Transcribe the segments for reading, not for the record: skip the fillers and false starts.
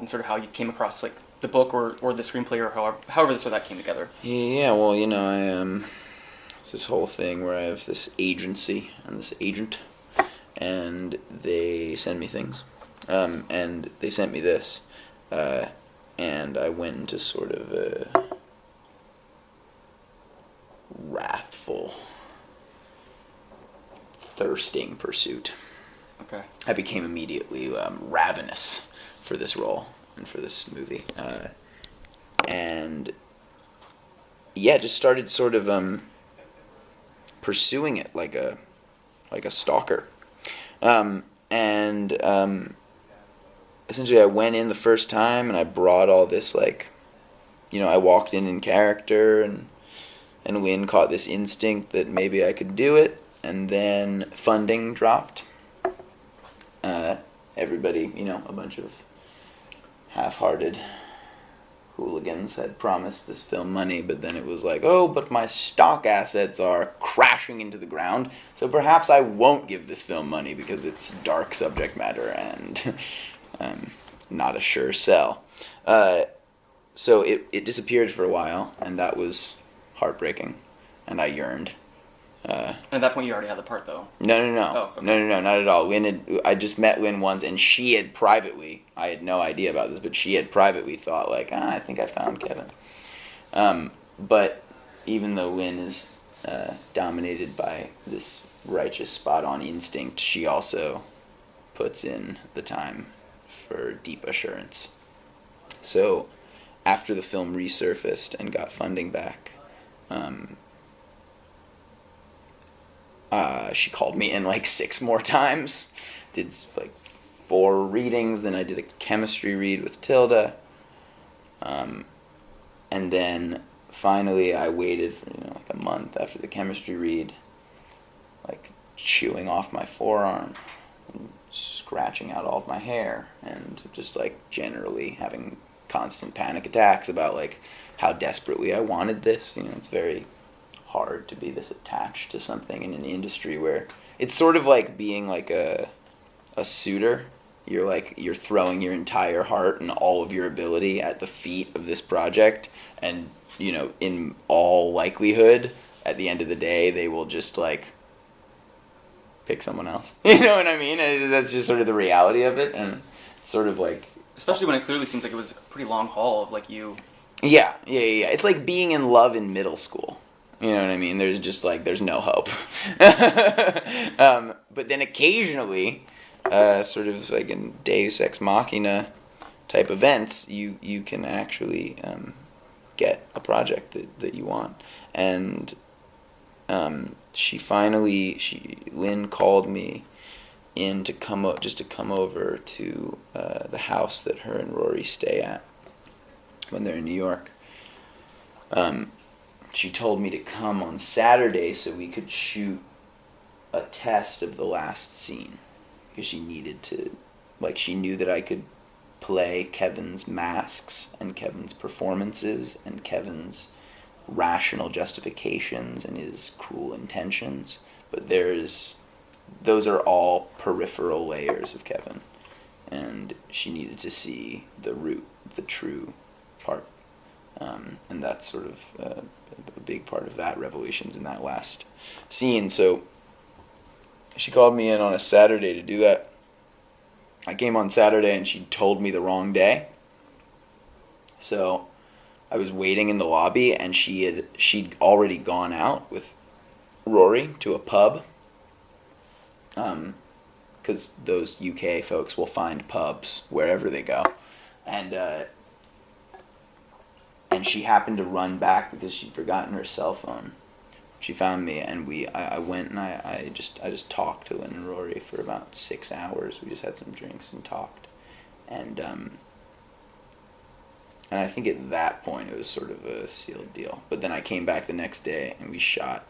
involved in sort of how you came across like the book or the screenplay or however sort of that came together? Yeah, well, it's this whole thing where I have this agency and this agent, and they send me things, and they sent me this, and I went into sort of a wrathful, thirsting pursuit. Okay. I became immediately ravenous for this role and for this movie, and yeah, just started sort of pursuing it like a stalker, and essentially I went in the first time and I brought all this I walked in character, and Lynn caught this instinct that maybe I could do it, and then funding dropped. Everybody, a bunch of half-hearted hooligans had promised this film money, but then it was like, oh, but my stock assets are crashing into the ground, so perhaps I won't give this film money because it's dark subject matter and not a sure sell. So it disappeared for a while, and that was heartbreaking, and I yearned. And at that point, you already had the part, though. No. Oh, okay. No, not at all. I just met Lynn once, and she had privately, I had no idea about this, but she had privately thought, I think I found Kevin. But even though Lynn is dominated by this righteous, spot-on instinct, she also puts in the time for deep assurance. So, after the film resurfaced and got funding back, she called me in 6 more times, did 4 readings, then I did a chemistry read with Tilda, and then finally I waited for a month after the chemistry read, chewing off my forearm, and scratching out all of my hair, and just generally having constant panic attacks about how desperately I wanted this. It's very hard to be this attached to something in an industry where it's sort of like being a suitor. You're throwing your entire heart and all of your ability at the feet of this project, and in all likelihood at the end of the day they will just pick someone else. You know what I mean? That's just sort of the reality of it, and it's sort of especially when it clearly seems like it was a pretty long haul of you. Yeah. It's like being in love in middle school. You know what I mean? There's just there's no hope. But then occasionally, sort of in Deus Ex Machina type events, you can actually get a project that you want. And Lynn called me in to come over to the house that her and Rory stay at when they're in New York. She told me to come on Saturday so we could shoot a test of the last scene, because she needed to, she knew that I could play Kevin's masks and Kevin's performances and Kevin's rational justifications and his cruel intentions, but those are all peripheral layers of Kevin, and she needed to see the root, the true part, and that's sort of a big part of that revelations in that last scene. So she called me in on a Saturday to do that. I came on Saturday and she told me the wrong day, so I was waiting in the lobby, and she'd already gone out with Rory to a pub, because those UK folks will find pubs wherever they go, and she happened to run back because she'd forgotten her cell phone. She found me, and I went and I just talked to Lynn and Rory for about 6 hours. We just had some drinks and talked, and I think at that point it was sort of a sealed deal. But then I came back the next day and we shot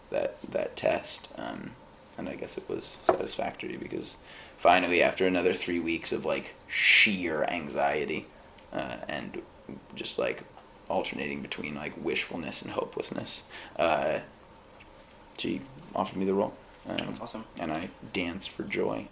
that test, and I guess it was satisfactory, because finally, after another 3 weeks of sheer anxiety, and just alternating between wishfulness and hopelessness, she offered me the role. That's awesome. And I danced for joy.